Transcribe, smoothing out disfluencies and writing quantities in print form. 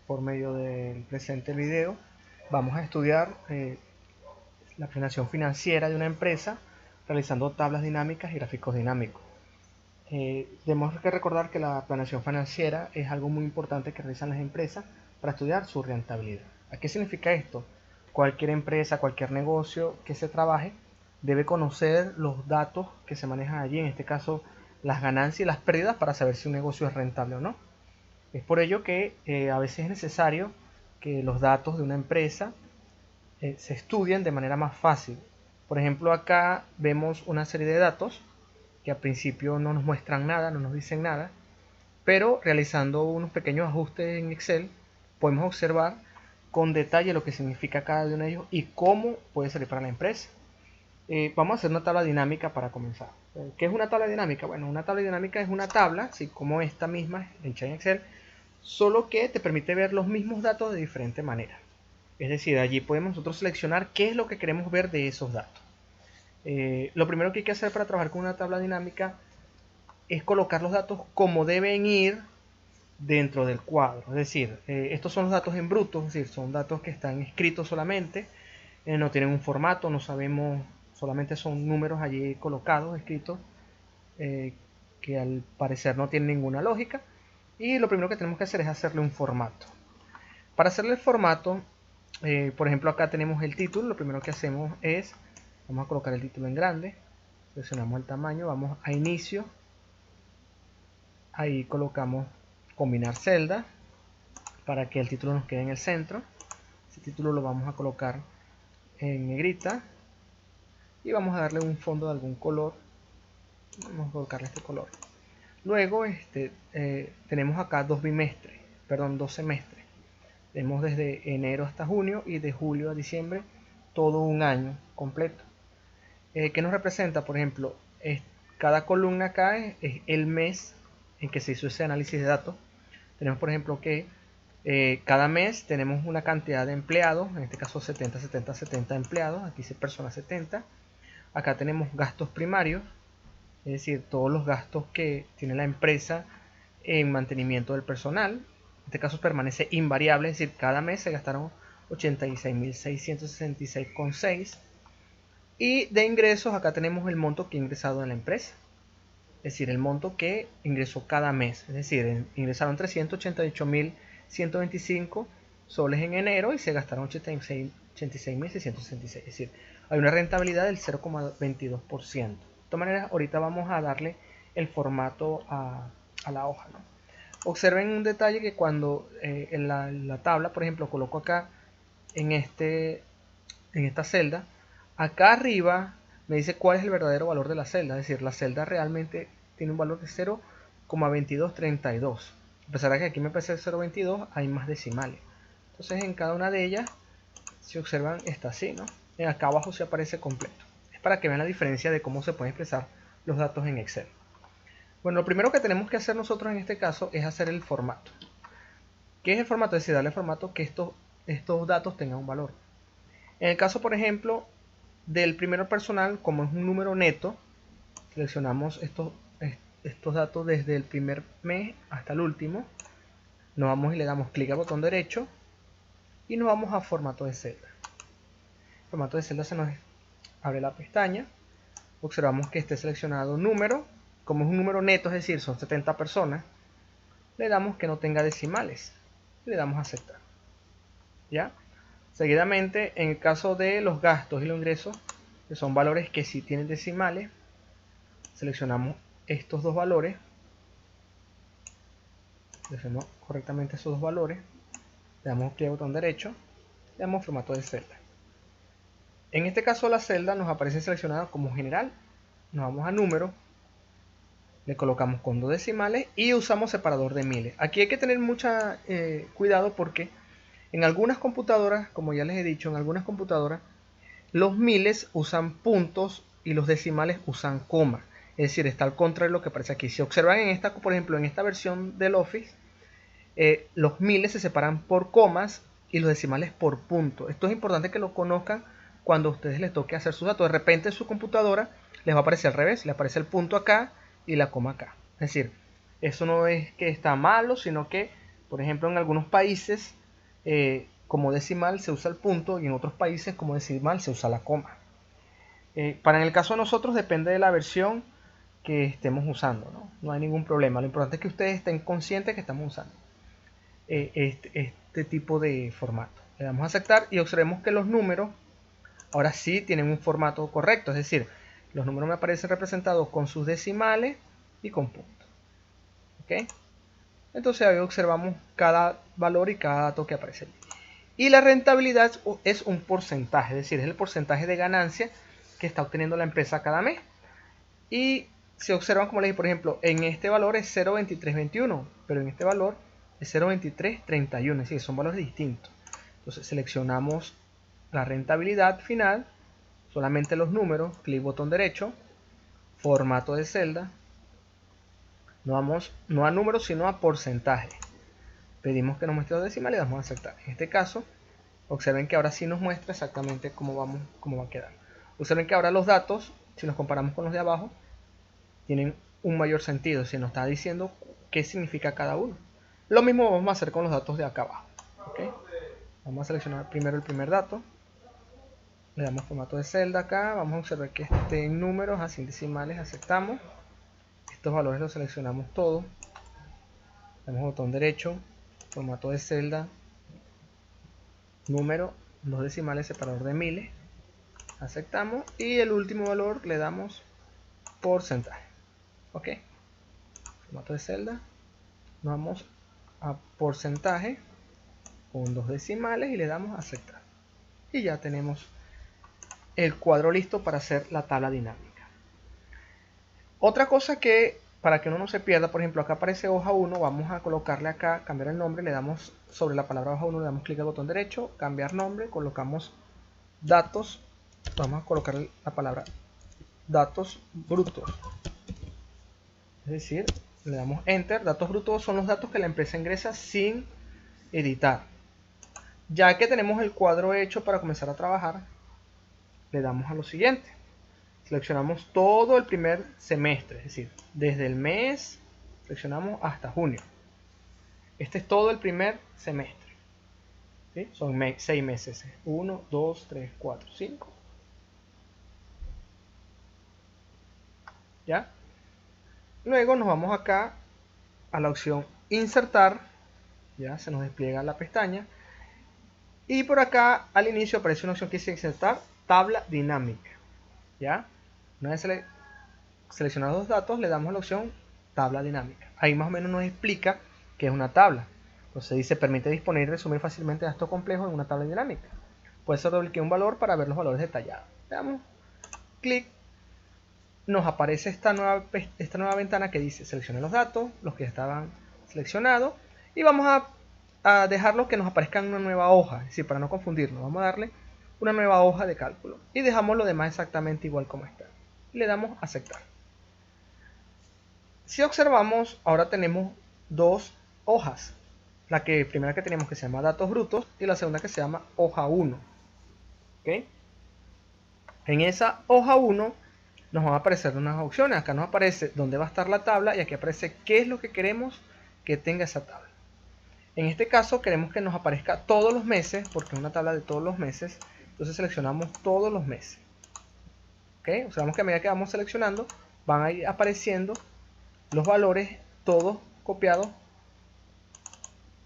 por medio del presente video vamos a estudiar la planeación financiera de una empresa realizando tablas dinámicas y gráficos dinámicos. Tenemos que recordar que la planeación financiera es algo muy importante que realizan las empresas para estudiar su rentabilidad. ¿A qué significa esto? Cualquier empresa, cualquier negocio que se trabaje debe conocer los datos que se manejan allí, en este caso las ganancias y las pérdidas, para saber si un negocio es rentable o no. Es por ello que a veces es necesario que los datos de una empresa se estudien de manera más fácil. Por ejemplo, acá vemos una serie de datos que al principio no nos muestran nada, no nos dicen nada, pero realizando unos pequeños ajustes en Excel podemos observar con detalle lo que significa cada uno de ellos y cómo puede servir para la empresa. Vamos a hacer una tabla dinámica para comenzar. ¿Qué es una tabla dinámica? Bueno, una tabla dinámica es una tabla, así como esta misma, hecha en Excel, solo que te permite ver los mismos datos de diferente manera. Es decir, allí podemos nosotros seleccionar qué es lo que queremos ver de esos datos. Lo primero que hay que hacer para trabajar con una tabla dinámica es colocar los datos como deben ir dentro del cuadro. Es decir, estos son los datos en bruto, es decir, son datos que están escritos solamente, no tienen un formato, no sabemos, solamente son números allí colocados, escritos, que al parecer no tienen ninguna lógica. Y lo primero que tenemos que hacer es hacerle un formato. Para hacerle el formato, por ejemplo, acá tenemos el título. Lo primero que hacemos es, vamos a colocar el título en grande, seleccionamos el tamaño, vamos a inicio, ahí colocamos combinar celda para que el título nos quede en el centro. Ese título lo vamos a colocar en negrita y vamos a darle un fondo de algún color. Vamos a colocarle este color. Luego tenemos acá dos semestres. Tenemos desde enero hasta junio y de julio a diciembre todo un año completo. ¿Qué nos representa? Por ejemplo, cada columna acá es el mes en que se hizo ese análisis de datos. Tenemos, por ejemplo, que cada mes tenemos una cantidad de empleados, en este caso 70 empleados, aquí dice personas 70. Acá tenemos gastos primarios, es decir, todos los gastos que tiene la empresa en mantenimiento del personal. En este caso permanece invariable, es decir, cada mes se gastaron 86.666,6. Y de ingresos, acá tenemos el monto que ha ingresado en la empresa, es decir, el monto que ingresó cada mes. Es decir, ingresaron 388.125 soles en enero y se gastaron 86.666. Es decir, hay una rentabilidad del 0,22%. De todas maneras, ahorita vamos a darle el formato a la hoja, ¿no? Observen un detalle que cuando en la tabla, por ejemplo, coloco acá en esta celda, acá arriba me dice cuál es el verdadero valor de la celda. Es decir, la celda realmente tiene un valor de 0,2232. A pesar de que aquí me parece 0,22, hay más decimales. Entonces en cada una de ellas, si observan, está así, ¿no? Acá abajo se aparece completo. Es para que vean la diferencia de cómo se pueden expresar los datos en Excel. Bueno, lo primero que tenemos que hacer nosotros en este caso es hacer el formato. ¿Qué es el formato? Es decir, darle formato que estos datos tengan un valor. En el caso, por ejemplo, del primero personal, como es un número neto, seleccionamos estos datos desde el primer mes hasta el último. Nos vamos y le damos clic al botón derecho y nos vamos a formato de celda. Formato de celda, se nos abre la pestaña. Observamos que esté seleccionado número. Como es un número neto, es decir, son 70 personas, le damos que no tenga decimales y le damos a aceptar. ¿Ya? Seguidamente, en el caso de los gastos y los ingresos, que son valores que sí tienen decimales, seleccionamos estos dos valores, seleccionamos correctamente esos dos valores, le damos clic al botón derecho, le damos formato de celda. En este caso la celda nos aparece seleccionada como general. Nos vamos a número, le colocamos con dos decimales y usamos separador de miles. Aquí hay que tener mucho cuidado porque en algunas computadoras, como ya les he dicho, en algunas computadoras los miles usan puntos y los decimales usan coma. Es decir, está al contrario de lo que aparece aquí. Si observan en esta, por ejemplo, en esta versión del Office, los miles se separan por comas y los decimales por punto. Esto es importante que lo conozcan cuando a ustedes les toque hacer sus datos. De repente en su computadora les va a aparecer al revés, le aparece el punto acá y la coma acá. Es decir, eso no es que está malo, sino que, por ejemplo, en algunos países como decimal se usa el punto y en otros países como decimal se usa la coma. Para en el caso de nosotros depende de la versión que estemos usando, no hay ningún problema. Lo importante es que ustedes estén conscientes que estamos usando este tipo de formato. Le damos a aceptar y observemos que los números ahora sí tienen un formato correcto, es decir, los números me aparecen representados con sus decimales y con puntos. ¿Okay? Entonces ahí observamos cada valor y cada dato que aparece. Y la rentabilidad es un porcentaje, es decir, es el porcentaje de ganancia que está obteniendo la empresa cada mes. Y se observan, como les dije, por ejemplo, en este valor es 0.2321, pero en este valor es 0.2331, es decir, son valores distintos. Entonces seleccionamos la rentabilidad final, solamente los números, clic botón derecho, formato de celda, no vamos no a números sino a porcentaje. Pedimos que nos muestre los decimales y damos a aceptar. En este caso, observen que ahora sí nos muestra exactamente cómo va a quedar. Observen que ahora los datos, si los comparamos con los de abajo, tienen un mayor sentido, se nos está diciendo qué significa cada uno. Lo mismo vamos a hacer con los datos de acá abajo. ¿Okay? Vamos a seleccionar primero el primer dato, le damos formato de celda acá, vamos a observar que esté en números, así en decimales, aceptamos. Estos valores los seleccionamos todos, damos botón derecho, formato de celda, número, dos decimales, separador de miles, aceptamos y el último valor le damos porcentaje. Ok, formato de celda, nos vamos a porcentaje con dos decimales y le damos a aceptar. Y ya tenemos el cuadro listo para hacer la tabla dinámica. Otra cosa que, para que uno no se pierda, por ejemplo, acá aparece hoja 1, vamos a colocarle acá, cambiar el nombre, le damos sobre la palabra hoja 1, le damos clic al botón derecho, cambiar nombre, colocamos datos, vamos a colocar la palabra datos brutos. Es decir, le damos enter, datos brutos son los datos que la empresa ingresa sin editar. Ya que tenemos el cuadro hecho para comenzar a trabajar, le damos a lo siguiente. Seleccionamos todo el primer semestre, es decir, desde el mes, seleccionamos hasta junio. Este es todo el primer semestre. ¿Sí? Son 6 meses. 1, 2, 3, 4, 5. ¿Ya? Luego nos vamos acá a la opción insertar. Ya se nos despliega la pestaña. Y por acá al inicio aparece una opción que dice insertar tabla dinámica. ¿Ya? Una vez seleccionados los datos, le damos la opción tabla dinámica. Ahí más o menos nos explica qué es una tabla. Entonces dice, permite disponer y resumir fácilmente datos complejos en una tabla dinámica. Puede ser doble clic un valor para ver los valores detallados. Le damos clic, nos aparece esta nueva ventana que dice, seleccione los datos, los que estaban seleccionados, y vamos a dejarlo que nos aparezca en una nueva hoja, es decir, para no confundirnos, vamos a darle una nueva hoja de cálculo y dejamos lo demás exactamente igual como está. Le damos a aceptar. Si observamos, ahora tenemos dos hojas. La primera que tenemos que se llama datos brutos y la segunda que se llama hoja 1. ¿Okay? En esa hoja 1 nos van a aparecer unas opciones. Acá nos aparece dónde va a estar la tabla y aquí aparece qué es lo que queremos que tenga esa tabla. En este caso queremos que nos aparezca todos los meses porque es una tabla de todos los meses. Entonces seleccionamos todos los meses. ¿Okay? Observamos que a medida que vamos seleccionando van a ir apareciendo los valores todos copiados